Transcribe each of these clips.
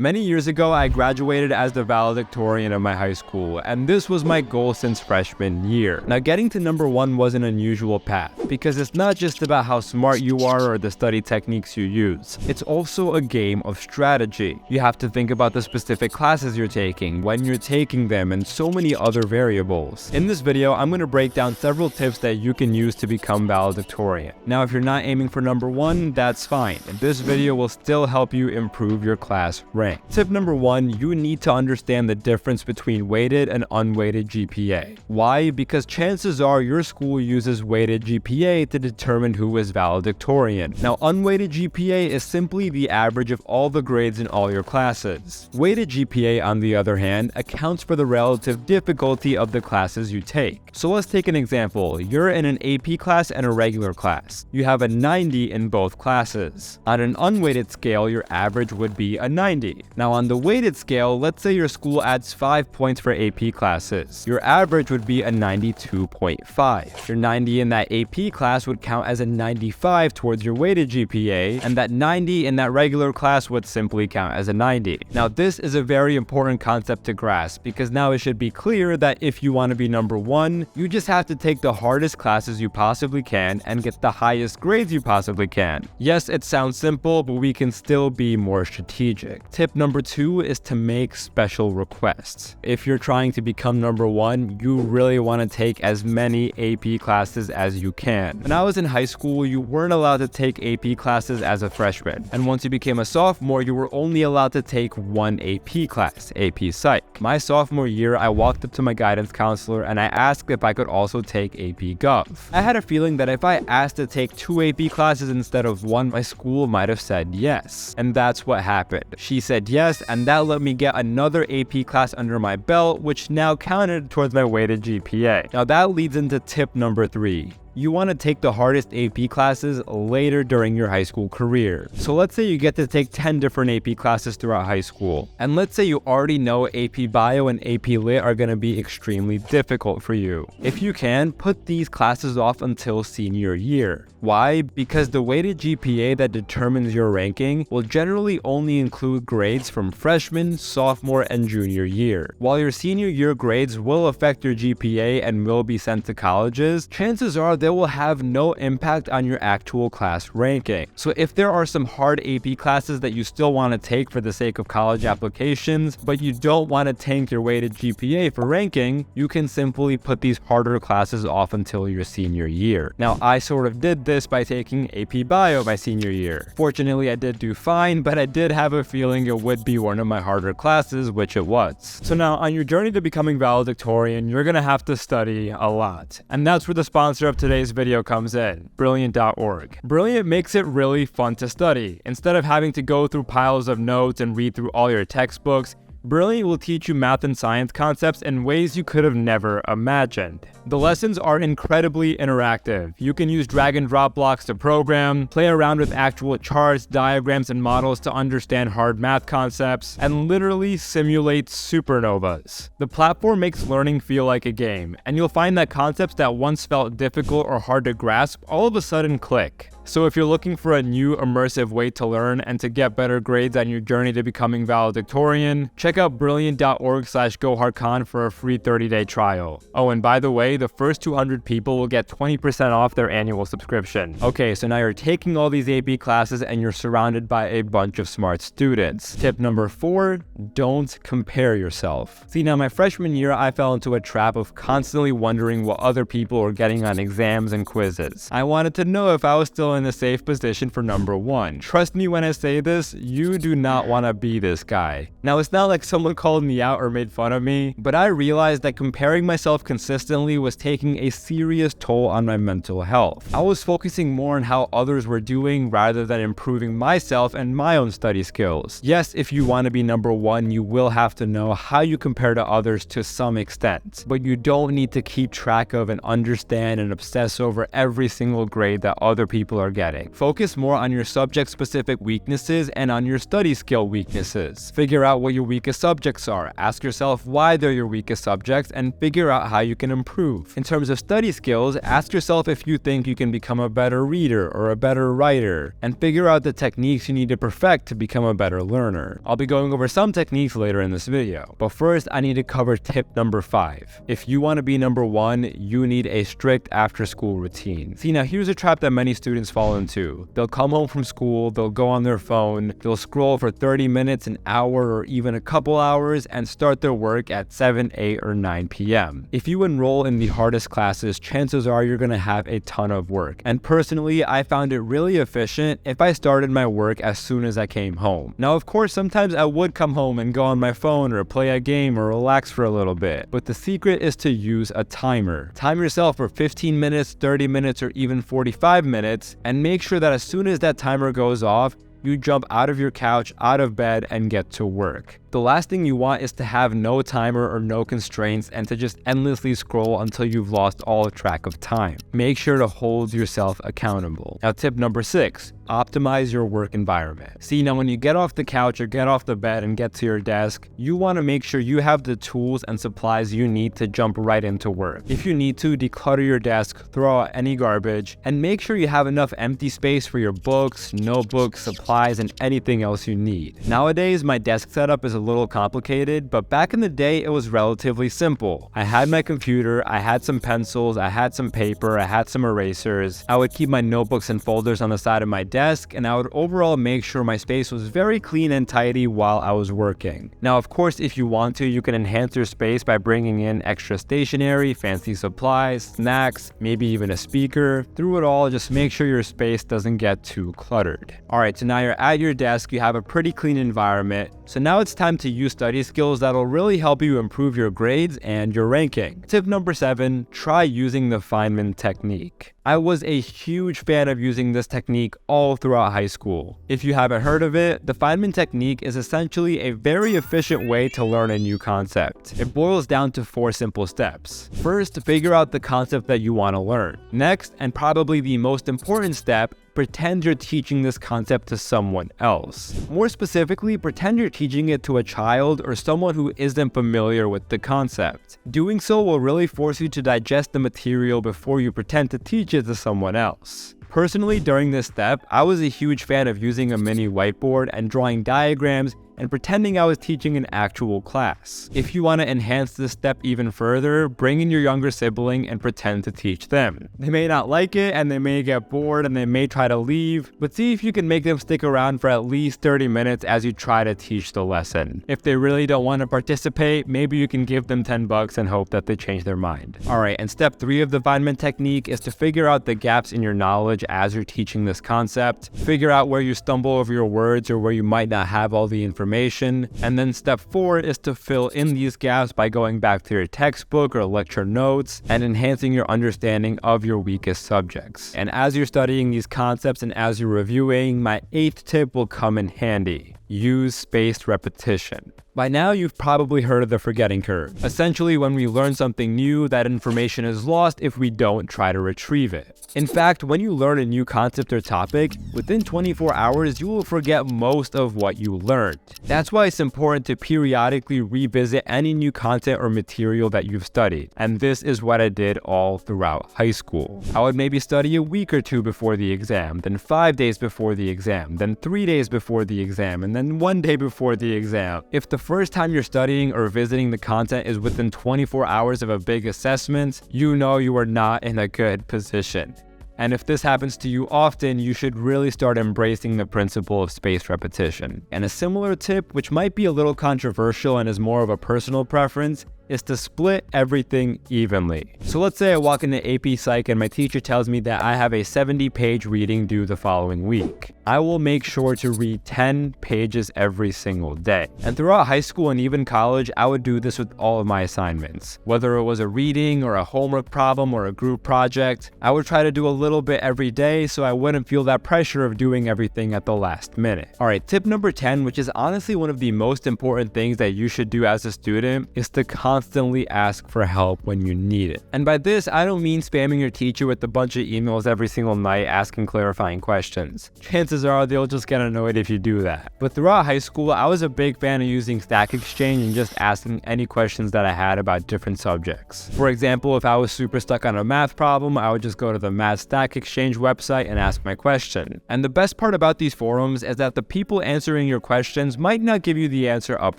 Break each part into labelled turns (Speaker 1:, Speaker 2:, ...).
Speaker 1: Many years ago, I graduated as the valedictorian of my high school, and this was my goal since freshman year. Now, getting to number 1 was an unusual path, because it's not just about how smart you are or the study techniques you use. It's also a game of strategy. You have to think about the specific classes you're taking, when you're taking them, and so many other variables. In this video, I'm going to break down several tips that you can use to become valedictorian. Now, if you're not aiming for number 1, that's fine. This video will still help you improve your class rank. Tip number 1, you need to understand the difference between weighted and unweighted GPA. Why? Because chances are your school uses weighted GPA to determine who is valedictorian. Now, unweighted GPA is simply the average of all the grades in all your classes. Weighted GPA, on the other hand, accounts for the relative difficulty of the classes you take. So let's take an example. You're in an AP class and a regular class. You have a 90 in both classes. On an unweighted scale, your average would be a 90. Now, on the weighted scale, let's say your school adds 5 points for AP classes. Your average would be a 92.5. Your 90 in that AP class would count as a 95 towards your weighted GPA, and that 90 in that regular class would simply count as a 90. Now, this is a very important concept to grasp, because now it should be clear that if you want to be number 1, you just have to take the hardest classes you possibly can and get the highest grades you possibly can. Yes, it sounds simple, but we can still be more strategic. Tip number 2 is to make special requests. If you're trying to become number 1, you really want to take as many AP classes as you can. When I was in high school, you weren't allowed to take AP classes as a freshman. And once you became a sophomore, you were only allowed to take one AP class, AP Psych. My sophomore year, I walked up to my guidance counselor and I asked if I could also take AP Gov. I had a feeling that if I asked to take 2 AP classes instead of 1, my school might have said yes. And that's what happened. She said yes, and that let me get another AP class under my belt, which now counted towards my weighted GPA. Now that leads into tip number 3. You want to take the hardest AP classes later during your high school career. So let's say you get to take 10 different AP classes throughout high school. And let's say you already know AP Bio and AP Lit are going to be extremely difficult for you. If you can, put these classes off until senior year. Why? Because the weighted GPA that determines your ranking will generally only include grades from freshman, sophomore, and junior year. While your senior year grades will affect your GPA and will be sent to colleges, chances are they will have no impact on your actual class ranking. So if there are some hard AP classes that you still want to take for the sake of college applications, but you don't want to tank your weighted GPA for ranking, you can simply put these harder classes off until your senior year. Now, I sort of did this by taking AP Bio my senior year. Fortunately, I did do fine, but I did have a feeling it would be one of my harder classes, which it was. So now, on your journey to becoming valedictorian, you're gonna have to study a lot. And that's where the sponsor of today's video comes in, Brilliant.org. Brilliant makes it really fun to study. Instead of having to go through piles of notes and read through all your textbooks, Brilliant will teach you math and science concepts in ways you could have never imagined. The lessons are incredibly interactive. You can use drag and drop blocks to program, play around with actual charts, diagrams, and models to understand hard math concepts, and literally simulate supernovas. The platform makes learning feel like a game, and you'll find that concepts that once felt difficult or hard to grasp all of a sudden click. So if you're looking for a new immersive way to learn and to get better grades on your journey to becoming valedictorian, check out brilliant.org/Gohar Khan for a free 30-day trial. Oh, and by the way, the first 200 people will get 20% off their annual subscription. Okay, so now you're taking all these AP classes and you're surrounded by a bunch of smart students. Tip number 4, don't compare yourself. See, now my freshman year, I fell into a trap of constantly wondering what other people were getting on exams and quizzes. I wanted to know if I was still in a safe position for number 1. Trust me when I say this, you do not want to be this guy. Now, it's not like someone called me out or made fun of me, but I realized that comparing myself consistently was taking a serious toll on my mental health. I was focusing more on how others were doing rather than improving myself and my own study skills. Yes, if you want to be number 1, you will have to know how you compare to others to some extent, but you don't need to keep track of and understand and obsess over every single grade that other people are getting. Focus more on your subject-specific weaknesses and on your study skill weaknesses. Figure out what your weakest subjects are. Ask yourself why they're your weakest subjects and figure out how you can improve. In terms of study skills, ask yourself if you think you can become a better reader or a better writer, and figure out the techniques you need to perfect to become a better learner. I'll be going over some techniques later in this video, but first I need to cover tip number 5. If you want to be number 1, you need a strict after-school routine. See, now here's a trap that many students fall into. They'll come home from school, they'll go on their phone, they'll scroll for 30 minutes, an hour, or even a couple hours, and start their work at 7, 8, or 9 p.m. If you enroll in the hardest classes, chances are you're going to have a ton of work. And personally, I found it really efficient if I started my work as soon as I came home. Now, of course, sometimes I would come home and go on my phone or play a game or relax for a little bit, but the secret is to use a timer. Time yourself for 15 minutes, 30 minutes, or even 45 minutes, and make sure that as soon as that timer goes off, you jump out of your couch, out of bed, and get to work. The last thing you want is to have no timer or no constraints and to just endlessly scroll until you've lost all track of time. Make sure to hold yourself accountable. Now, tip number 6, optimize your work environment. See, now when you get off the couch or get off the bed and get to your desk, you want to make sure you have the tools and supplies you need to jump right into work. If you need to, declutter your desk, throw out any garbage, and make sure you have enough empty space for your books, notebooks, supplies, and anything else you need. Nowadays, my desk setup is a little complicated, but back in the day, it was relatively simple. I had my computer, I had some pencils, I had some paper, I had some erasers. I would keep my notebooks and folders on the side of my desk, and I would overall make sure my space was very clean and tidy while I was working. Now, of course, if you want to, you can enhance your space by bringing in extra stationery, fancy supplies, snacks, maybe even a speaker. Through it all, just make sure your space doesn't get too cluttered. Alright, so now you're at your desk, you have a pretty clean environment, so now it's time to use study skills that'll really help you improve your grades and your ranking. Tip number 7, try using the Feynman Technique. I was a huge fan of using this technique all throughout high school. If you haven't heard of it, the Feynman Technique is essentially a very efficient way to learn a new concept. It boils down to 4 simple steps. First, figure out the concept that you want to learn. Next, and probably the most important step, pretend you're teaching this concept to someone else. More specifically, pretend you're teaching it to a child or someone who isn't familiar with the concept. Doing so will really force you to digest the material before you pretend to teach it to someone else. Personally, during this step, I was a huge fan of using a mini whiteboard and drawing diagrams and pretending I was teaching an actual class. If you want to enhance this step even further, bring in your younger sibling and pretend to teach them. They may not like it and they may get bored and they may try to leave, but see if you can make them stick around for at least 30 minutes as you try to teach the lesson. If they really don't want to participate, maybe you can give them $10 and hope that they change their mind. Alright, and step 3 of the Feynman Technique is to figure out the gaps in your knowledge as you're teaching this concept. Figure out where you stumble over your words or where you might not have all the information. And then step 4 is to fill in these gaps by going back to your textbook or lecture notes and enhancing your understanding of your weakest subjects. And as you're studying these concepts and as you're reviewing, my 8th tip will come in handy. Use spaced repetition. By now, you've probably heard of the forgetting curve. Essentially, when we learn something new, that information is lost if we don't try to retrieve it. In fact, when you learn a new concept or topic, within 24 hours, you will forget most of what you learned. That's why it's important to periodically revisit any new content or material that you've studied. And this is what I did all throughout high school. I would maybe study a week or 2 before the exam, then 5 days before the exam, then 3 days before the exam, and then 1 day before the exam. If the first time you're studying or visiting the content is within 24 hours of a big assessment, you know you are not in a good position. And if this happens to you often, you should really start embracing the principle of spaced repetition. And a similar tip, which might be a little controversial and is more of a personal preference, is to split everything evenly. So let's say I walk into AP Psych and my teacher tells me that I have a 70-page reading due the following week. I will make sure to read 10 pages every single day. And throughout high school and even college, I would do this with all of my assignments. Whether it was a reading or a homework problem or a group project, I would try to do a little bit every day so I wouldn't feel that pressure of doing everything at the last minute. Alright, tip number 10, which is honestly one of the most important things that you should do as a student, is to constantly constantly ask for help when you need it. And by this, I don't mean spamming your teacher with a bunch of emails every single night asking clarifying questions. Chances are they'll just get annoyed if you do that. But throughout high school, I was a big fan of using Stack Exchange and just asking any questions that I had about different subjects. For example, if I was super stuck on a math problem, I would just go to the Math Stack Exchange website and ask my question. And the best part about these forums is that the people answering your questions might not give you the answer up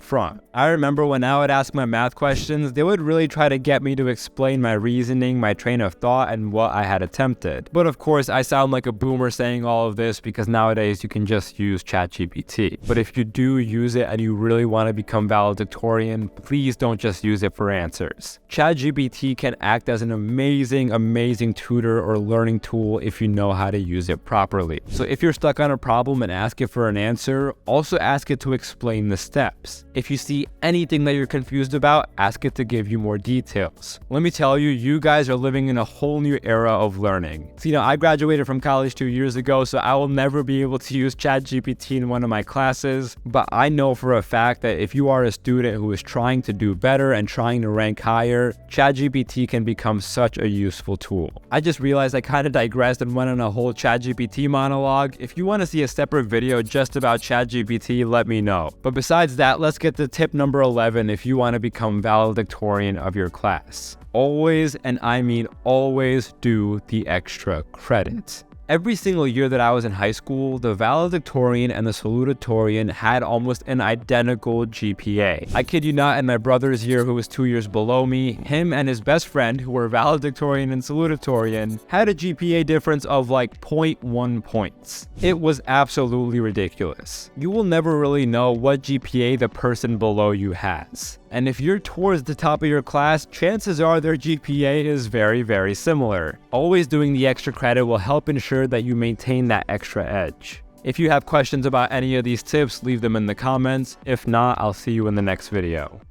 Speaker 1: front. I remember when I would ask my math questions, they would really try to get me to explain my reasoning, my train of thought, and what I had attempted. But of course, I sound like a boomer saying all of this because nowadays you can just use ChatGPT. But if you do use it and you really want to become valedictorian, please don't just use it for answers. ChatGPT can act as an amazing tutor or learning tool if you know how to use it properly. So if you're stuck on a problem and ask it for an answer, also ask it to explain the steps. If you see anything that you're confused about, ask it to give you more details. Let me tell you, you guys are living in a whole new era of learning. So, I graduated from college 2 years ago, so I will never be able to use ChatGPT in one of my classes, but I know for a fact that if you are a student who is trying to do better and trying to rank higher, ChatGPT can become such a useful tool. I just realized I kind of digressed and went on a whole ChatGPT monologue. If you want to see a separate video just about ChatGPT, let me know. But besides that, let's get to tip number 11 if you want to become valedictorian of your class. Always, and I mean always, do the extra credit. Every single year that I was in high school, the valedictorian and the salutatorian had almost an identical GPA. I kid you not, in my brother's year, who was 2 years below me, him and his best friend, who were valedictorian and salutatorian, had a GPA difference of like 0.1 points. It was absolutely ridiculous. You will never really know what GPA the person below you has. And if you're towards the top of your class, chances are their GPA is very similar. Always doing the extra credit will help ensure that you maintain that extra edge. If you have questions about any of these tips, leave them in the comments. If not, I'll see you in the next video.